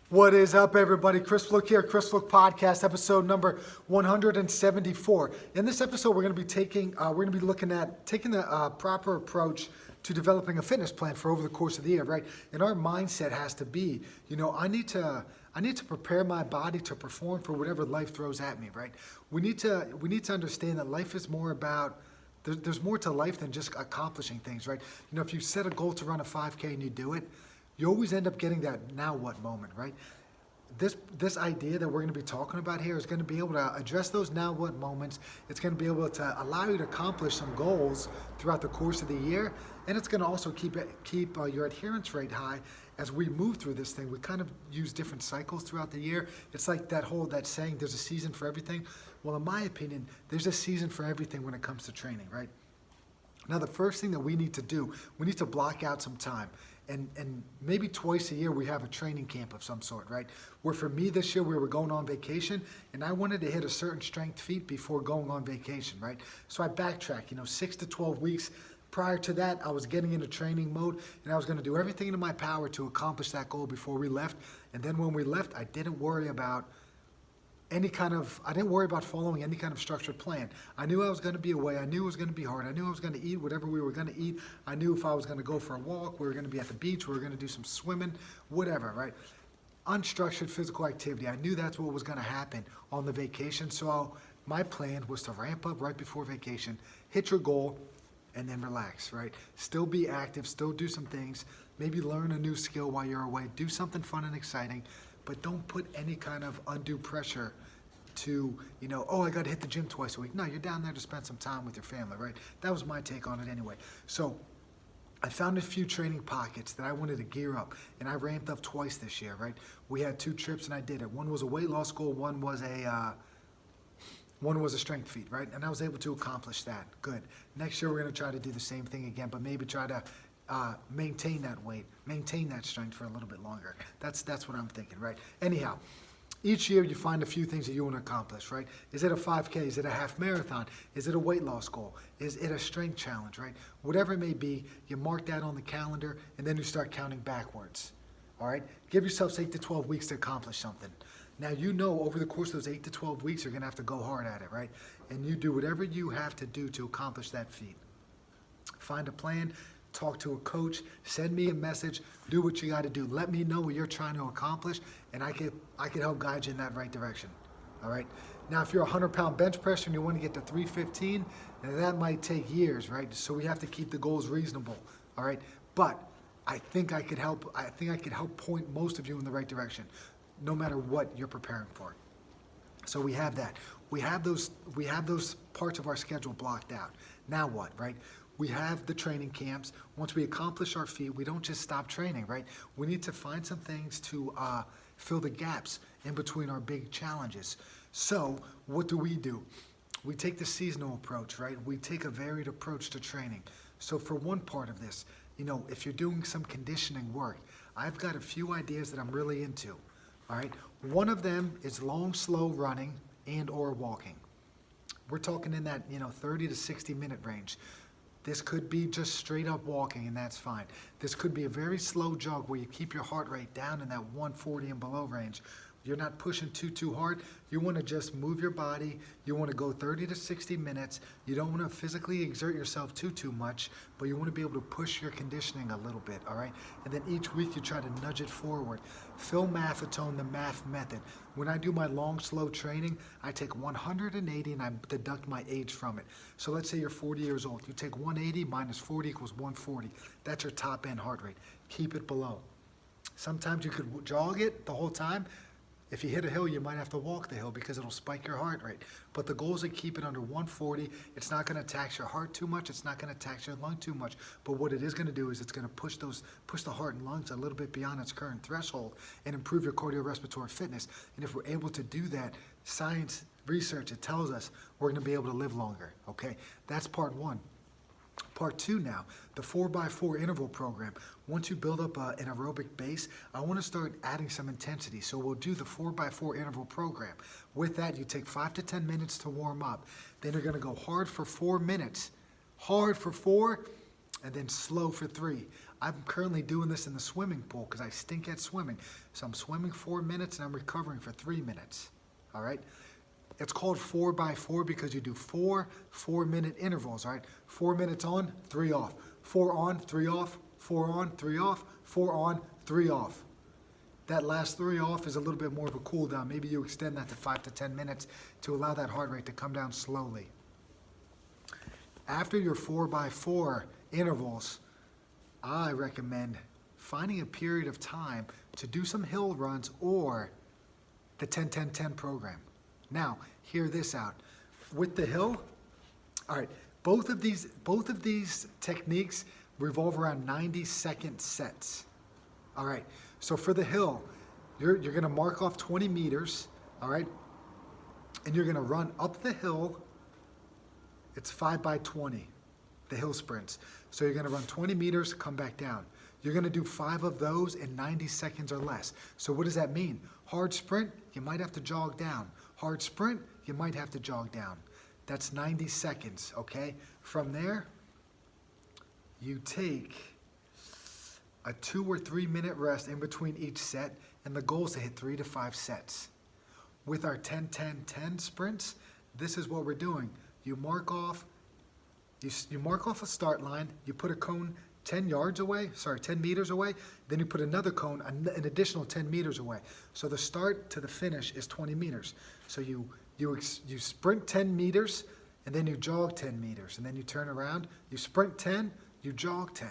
What is up, everybody? Chris Fluke here, Chris Fluke Podcast, episode number 174. In this episode, we're going to be looking at taking the proper approach to developing a fitness plan for over the course of the year, right? And our mindset has to be, I need to prepare my body to perform for whatever life throws at me, right? We need to understand that life is more about. There's more to life than just accomplishing things, right? If you set a goal to run a 5K and you do it, you always end up getting that now what moment, right? This idea that we're going to be talking about here is going to be able to address those now what moments. It's going to be able to allow you to accomplish some goals throughout the course of the year, and it's going to also keep your adherence rate high as we move through this thing. We kind of use different cycles throughout the year. It's like that saying, there's a season for everything. Well, in my opinion, there's a season for everything when it comes to training, right? Now, the first thing that we need to do, we need to block out some time. And maybe twice a year we have a training camp of some sort, right? Where for me this year we were going on vacation and I wanted to hit a certain strength feat before going on vacation, right? So I backtrack, 6 to 12 weeks. Prior to that, I was getting into training mode and I was going to do everything in my power to accomplish that goal before we left. And then when we left, I didn't worry about following any kind of structured plan. I knew I was going to be away. I knew it was going to be hard. I knew I was going to eat whatever we were going to eat. I knew if I was going to go for a walk, we were going to be at the beach, we were going to do some swimming, whatever, right? Unstructured physical activity. I knew that's what was going to happen on the vacation. So my plan was to ramp up right before vacation, hit your goal, and then relax, right? Still be active, still do some things, maybe learn a new skill while you're away, do something fun and exciting, but don't put any kind of undue pressure to, I got to hit the gym twice a week. No, you're down there to spend some time with your family, right? That was my take on it anyway. So I found a few training pockets that I wanted to gear up, and I ramped up twice this year, right? We had 2 trips, and I did it. One was a weight loss goal, one was a strength feat, right? And I was able to accomplish that. Good. Next year, we're going to try to do the same thing again, but maybe try to maintain that weight, maintain that strength for a little bit longer. That's what I'm thinking, right? Anyhow, each year you find a few things that you want to accomplish, right? Is it a 5K? Is it a half marathon? Is it a weight loss goal? Is it a strength challenge, right? Whatever it may be, you mark that on the calendar and then you start counting backwards, all right? Give yourselves 8 to 12 weeks to accomplish something. Now, over the course of those 8 to 12 weeks, you're going to have to go hard at it, right? And you do whatever you have to do to accomplish that feat. Find a plan. Talk to a coach, send me a message, do what you got to do. Let me know what you're trying to accomplish, and I can help guide you in that right direction, all right? Now, if you're a 100-pound bench presser and you want to get to 315, that might take years, right? So we have to keep the goals reasonable, all right? But I think I could help point most of you in the right direction, no matter what you're preparing for. So we have that. We have those parts of our schedule blocked out. Now what, right? We have the training camps. Once we accomplish our feat, we don't just stop training, right? We need to find some things to fill the gaps in between our big challenges. So what do? We take the seasonal approach, right? We take a varied approach to training. So for one part of this, if you're doing some conditioning work, I've got a few ideas that I'm really into, all right? One of them is long, slow running and or walking. We're talking in that, 30 to 60 minute range. This could be just straight up walking, and that's fine. This could be a very slow jog where you keep your heart rate down in that 140 and below range. You're not pushing too hard. You want to just move your body. You want to go 30 to 60 minutes. You don't want to physically exert yourself too much, but you want to be able to push your conditioning a little bit, all right? And then each week you try to nudge it forward. Phil Maffetone, the math method. When I do my long, slow training, I take 180 and I deduct my age from it. So let's say you're 40 years old. You take 180 minus 40 equals 140. That's your top end heart rate. Keep it below. Sometimes you could jog it the whole time. If you hit a hill, you might have to walk the hill because it'll spike your heart rate. But the goal is to keep it under 140. It's not going to tax your heart too much. It's not going to tax your lung too much. But what it is going to do is it's going to push the heart and lungs a little bit beyond its current threshold and improve your cardiorespiratory fitness. And if we're able to do that, science, research, it tells us we're going to be able to live longer, okay? That's part one. Part 2 now, the 4x4 interval program. Once you build up an aerobic base, I want to start adding some intensity. So we'll do the 4x4 interval program. With that, you take 5 to 10 minutes to warm up. Then you're going to go hard for 4 minutes. Hard for 4, and then slow for 3. I'm currently doing this in the swimming pool because I stink at swimming. So I'm swimming 4 minutes and I'm recovering for 3 minutes. All right? It's called 4x4 because you do 4-minute intervals, all right? 4 minutes on, 3 off. 4 on, 3 off. 4 on, 3 off. 4 on, 3 off. That last 3 off is a little bit more of a cool down. Maybe you extend that to 5 to 10 minutes to allow that heart rate to come down slowly. After your 4x4 intervals, I recommend finding a period of time to do some hill runs or the 10-10-10 program. Now, hear this out. With the hill, all right, both of these techniques revolve around 90-second sets. All right, so for the hill, you're going to mark off 20 meters, all right, and you're going to run up the hill. It's 5x20, the hill sprints. So you're going to run 20 meters, come back down. You're going to do 5 of those in 90 seconds or less. So what does that mean? Hard sprint, you might have to jog down. Hard sprint, you might have to jog down. That's 90 seconds, okay? From there, you take a 2 or 3 minute rest in between each set, and the goal is to hit 3 to 5 sets. With our 10-10-10 sprints, this is what we're doing. You mark off a start line, you put a cone 10 meters away, then you put another cone, an additional 10 meters away. So the start to the finish is 20 meters. So you sprint 10 meters, and then you jog 10 meters, and then you turn around, you sprint 10, you jog 10.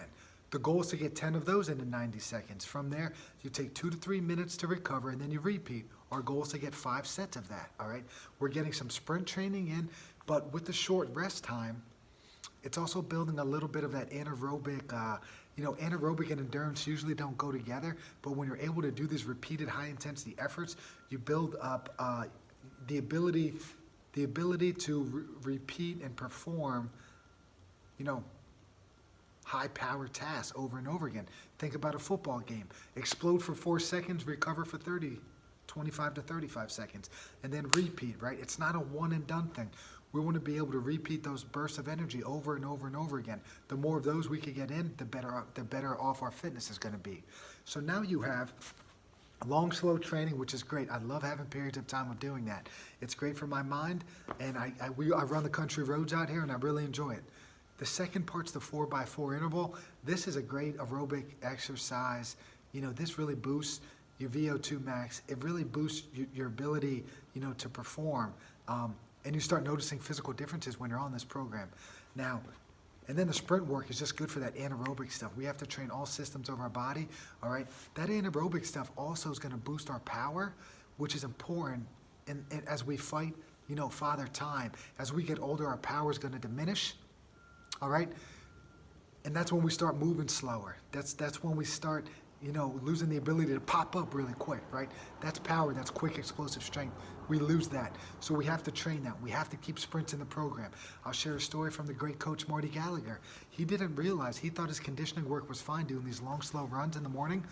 The goal is to get 10 of those into 90 seconds. From there, you take 2 to 3 minutes to recover, and then you repeat. Our goal is to get 5 sets of that, all right? We're getting some sprint training in, but with the short rest time, it's also building a little bit of that anaerobic, anaerobic and endurance usually don't go together, but when you're able to do these repeated high-intensity efforts, you build up the ability to repeat and perform, high-power tasks over and over again. Think about a football game. Explode for 4 seconds, recover for 25 to 35 seconds, and then repeat, right? It's not a one-and-done thing. We want to be able to repeat those bursts of energy over and over and over again. The more of those we can get in, the better off our fitness is going to be. So now you have long, slow training, which is great. I love having periods of time of doing that. It's great for my mind, and I run the country roads out here, and I really enjoy it. The second part's the 4x4 interval. This is a great aerobic exercise. This really boosts your VO2 max. It really boosts your ability, to perform. And you start noticing physical differences when you're on this program. Now, and then the sprint work is just good for that anaerobic stuff. We have to train all systems of our body, all right? That anaerobic stuff also is going to boost our power, which is important as we fight, Father Time. As we get older, our power is going to diminish, all right? And that's when we start moving slower. That's when we start, losing the ability to pop up really quick, right? That's power, that's quick, explosive strength. We lose that. So we have to train that. We have to keep sprints in the program. I'll share a story from the great coach Marty Gallagher. He didn't realize, he thought his conditioning work was fine doing these long, slow runs in the morning,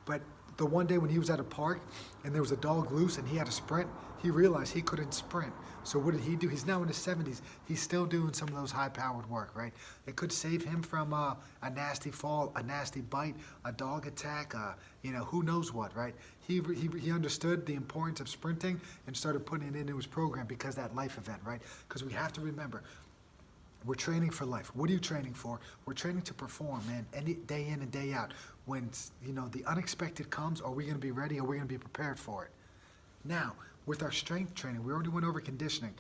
but the one day when he was at a park and there was a dog loose and he had a sprint, he realized he couldn't sprint. So what did he do? He's now in his 70s. He's still doing some of those high-powered work, right? It could save him from a nasty fall, a nasty bite, a dog attack, who knows what, right? He understood the importance of sprinting and started putting it into his program because of that life event, right? Because we have to remember, we're training for life. What are you training for? We're training to perform, man, any day in and day out. When, the unexpected comes, are we going to be ready? Are we going to be prepared for it? Now, with our strength training, we already went over conditioning.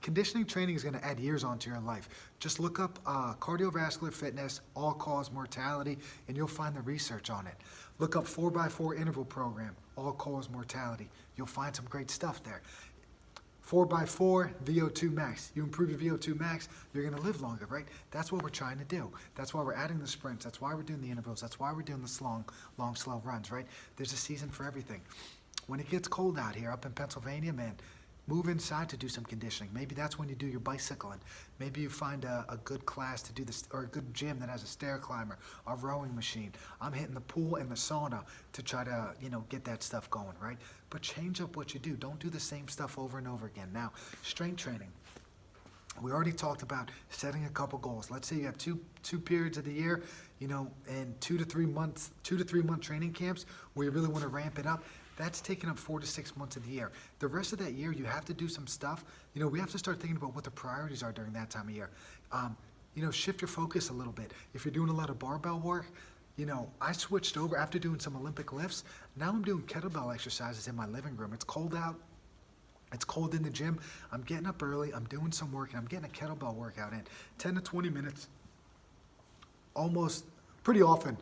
Conditioning training is going to add years onto your life. Just look up cardiovascular fitness, all-cause mortality, and you'll find the research on it. Look up 4x4 interval program, all-cause mortality. You'll find some great stuff there. 4x4 VO2 max. You improve your VO2 max, you're going to live longer, right? That's what we're trying to do. That's why we're adding the sprints. That's why we're doing the intervals. That's why we're doing this long, slow runs, right? There's a season for everything. When it gets cold out here up in Pennsylvania, man, move inside to do some conditioning. Maybe that's when you do your bicycling. Maybe you find a good class to do this, or a good gym that has a stair climber, a rowing machine. I'm hitting the pool and the sauna to try to, get that stuff going, right? But change up what you do. Don't do the same stuff over and over again. Now, strength training. We already talked about setting a couple goals. Let's say you have two periods of the year, and 2 to 3 month training camps where you really want to ramp it up. That's taking up 4 to 6 months of the year. The rest of that year, you have to do some stuff. We have to start thinking about what the priorities are during that time of year. Shift your focus a little bit. If you're doing a lot of barbell work, I switched over after doing some Olympic lifts. Now I'm doing kettlebell exercises in my living room. It's cold out. It's cold in the gym. I'm getting up early. I'm doing some work, and I'm getting a kettlebell workout in 10 to 20 minutes, almost pretty often,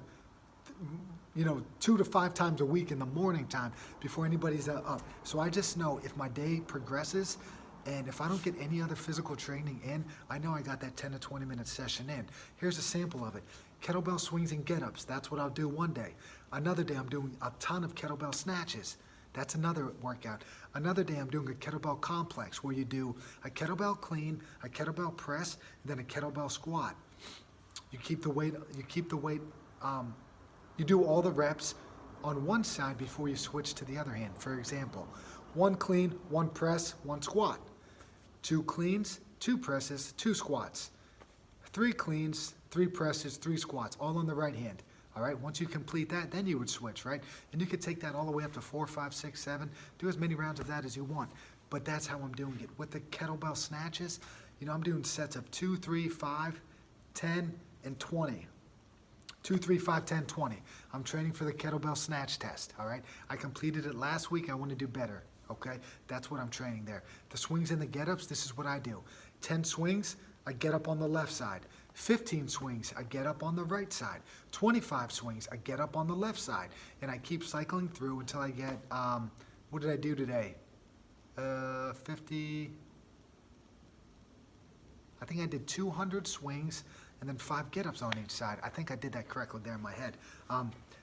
2 to 5 times a week in the morning time before anybody's up. So I just know if my day progresses and if I don't get any other physical training in, I know I got that 10 to 20 minute session in. Here's a sample of it. Kettlebell swings and get-ups. That's what I'll do one day. Another day I'm doing a ton of kettlebell snatches. That's another workout. Another day I'm doing a kettlebell complex where you do a kettlebell clean, a kettlebell press, and then a kettlebell squat. You keep the weight, you do all the reps on one side before you switch to the other hand. For example, 1 clean, 1 press, 1 squat. 2 cleans, 2 presses, 2 squats. 3 cleans, 3 presses, 3 squats, all on the right hand. All right, once you complete that, then you would switch, right? And you could take that all the way up to 4, 5, 6, 7. Do as many rounds of that as you want. But that's how I'm doing it. With the kettlebell snatches, I'm doing sets of 2, 3, 5, 10, and 20. 2, 3, 5, 10, 20. I'm training for the kettlebell snatch test, all right? I completed it last week. I want to do better, okay? That's what I'm training there. The swings and the get-ups, this is what I do. 10 swings, I get up on the left side. 15 swings, I get up on the right side. 25 swings, I get up on the left side. And I keep cycling through until I get, what did I do today? 50, I think I did 200 swings and then 5 get-ups on each side. I think I did that correctly there in my head.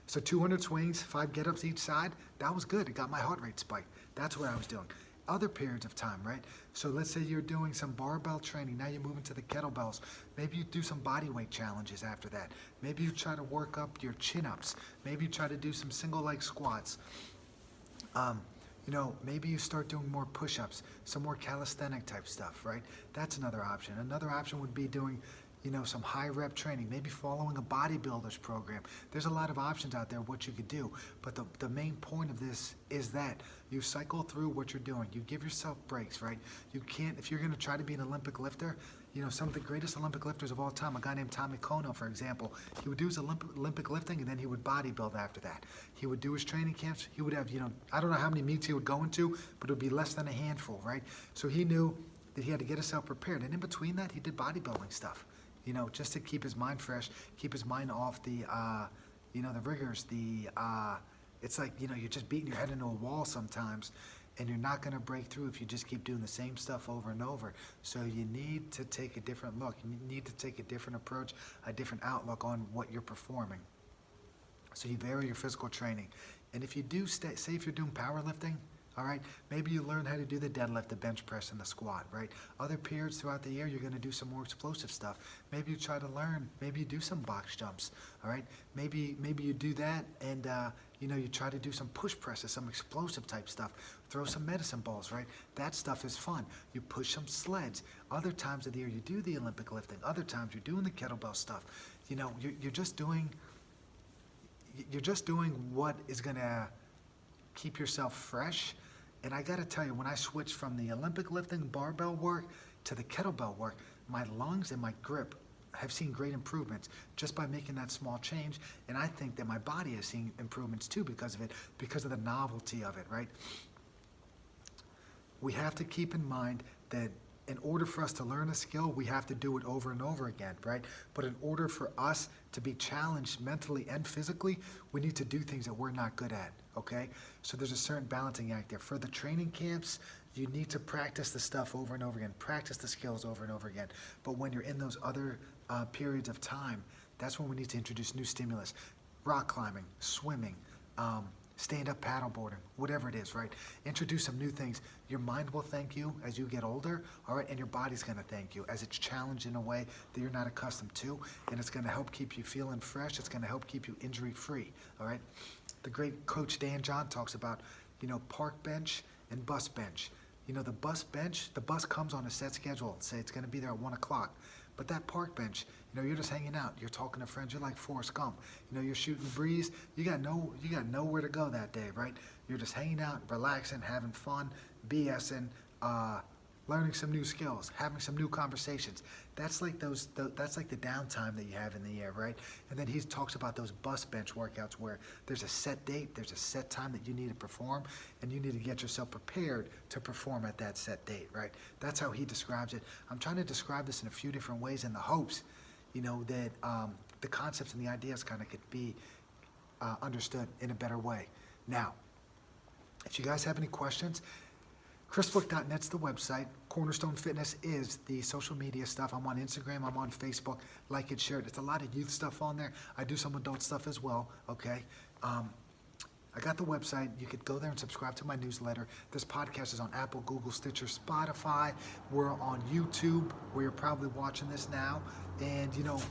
So 200 swings, 5 get-ups each side. That was good. It got my heart rate spiked. That's what I was doing. Other periods of time, right? So let's say you're doing some barbell training. Now you're moving to the kettlebells. Maybe you do some body weight challenges after that. Maybe you try to work up your chin-ups. Maybe you try to do some single leg squats. Maybe you start doing more push-ups, some more calisthenic type stuff, right? That's another option. Another option would be doing some high rep training, maybe following a bodybuilder's program. There's a lot of options out there what you could do, but the main point of this is that you cycle through what you're doing. You give yourself breaks, right? You can't, if you're going to try to be an Olympic lifter, some of the greatest Olympic lifters of all time, a guy named Tommy Kono, for example, he would do his Olympic lifting and then he would bodybuild after that. He would do his training camps. He would have, I don't know how many meets he would go into, but it would be less than a handful, right? So he knew that he had to get himself prepared. And in between that, he did bodybuilding stuff. Just to keep his mind fresh, keep his mind off the rigors, it's like, you're just beating your head into a wall sometimes, and you're not going to break through if you just keep doing the same stuff over and over. So you need to take a different look. You need to take a different approach, a different outlook on what you're performing. So you vary your physical training. And if you do say if you're doing powerlifting, all right, maybe you learn how to do the deadlift, the bench press, and the squat, right? Other periods throughout the year, you're going to do some more explosive stuff. Maybe you try to learn, maybe you do some box jumps, all right? Maybe you do that and, you try to do some push presses, some explosive type stuff. Throw some medicine balls, right? That stuff is fun. You push some sleds. Other times of the year, you do the Olympic lifting. Other times, you're doing the kettlebell stuff. You're just doing what is going to keep yourself fresh. And I got to tell you, when I switched from the Olympic lifting barbell work to the kettlebell work, my lungs and my grip have seen great improvements just by making that small change. And I think that my body has seen improvements too because of it, because of the novelty of it, right? We have to keep in mind that in order for us to learn a skill, we have to do it over and over again, right? But in order for us to be challenged mentally and physically, we need to do things that we're not good at, okay? So there's a certain balancing act there. For the training camps, you need to practice the stuff over and over again, practice the skills over and over again. But when you're in those other periods of time, that's when we need to introduce new stimulus. Rock climbing, swimming, stand-up paddleboarding, whatever it is, right? Introduce some new things. Your mind will thank you as you get older, all right? And your body's going to thank you as it's challenged in a way that you're not accustomed to, and it's going to help keep you feeling fresh. It's going to help keep you injury-free, all right? The great coach Dan John talks about, park bench and bus bench. You know, the bus comes on a set schedule. Say it's going to be there at 1 o'clock. But that park bench, you know, you're just hanging out. You're talking to friends. You're like Forrest Gump. You know, you're shooting the breeze. You got nowhere to go that day, right? You're just hanging out, relaxing, having fun, BSing, learning some new skills, having some new conversations. That's like that's like the downtime that you have in the year, right? And then he talks about those bus bench workouts where there's a set date, there's a set time that you need to perform, and you need to get yourself prepared to perform at that set date, right? That's how he describes it. I'm trying to describe this in a few different ways in the hopes, you know, that the concepts and the ideas kind of could be understood in a better way. Now, if you guys have any questions, chrisflick.net's the website. Cornerstone Fitness is the social media stuff. I'm on Instagram. I'm on Facebook. Like it, share it. It's a lot of youth stuff on there. I do some adult stuff as well, okay? I got the website. You could go there and subscribe to my newsletter. This podcast is on Apple, Google, Stitcher, Spotify. We're on YouTube, where you're probably watching this now. And, you know,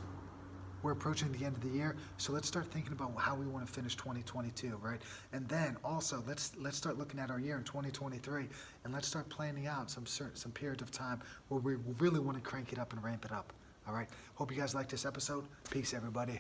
we're approaching the end of the year, so let's start thinking about how we want to finish 2022, right? And then also let's start looking at our year in 2023, and let's start planning out some period of time where we really want to crank it up and ramp it up. All right. Hope you guys like this episode. Peace, everybody.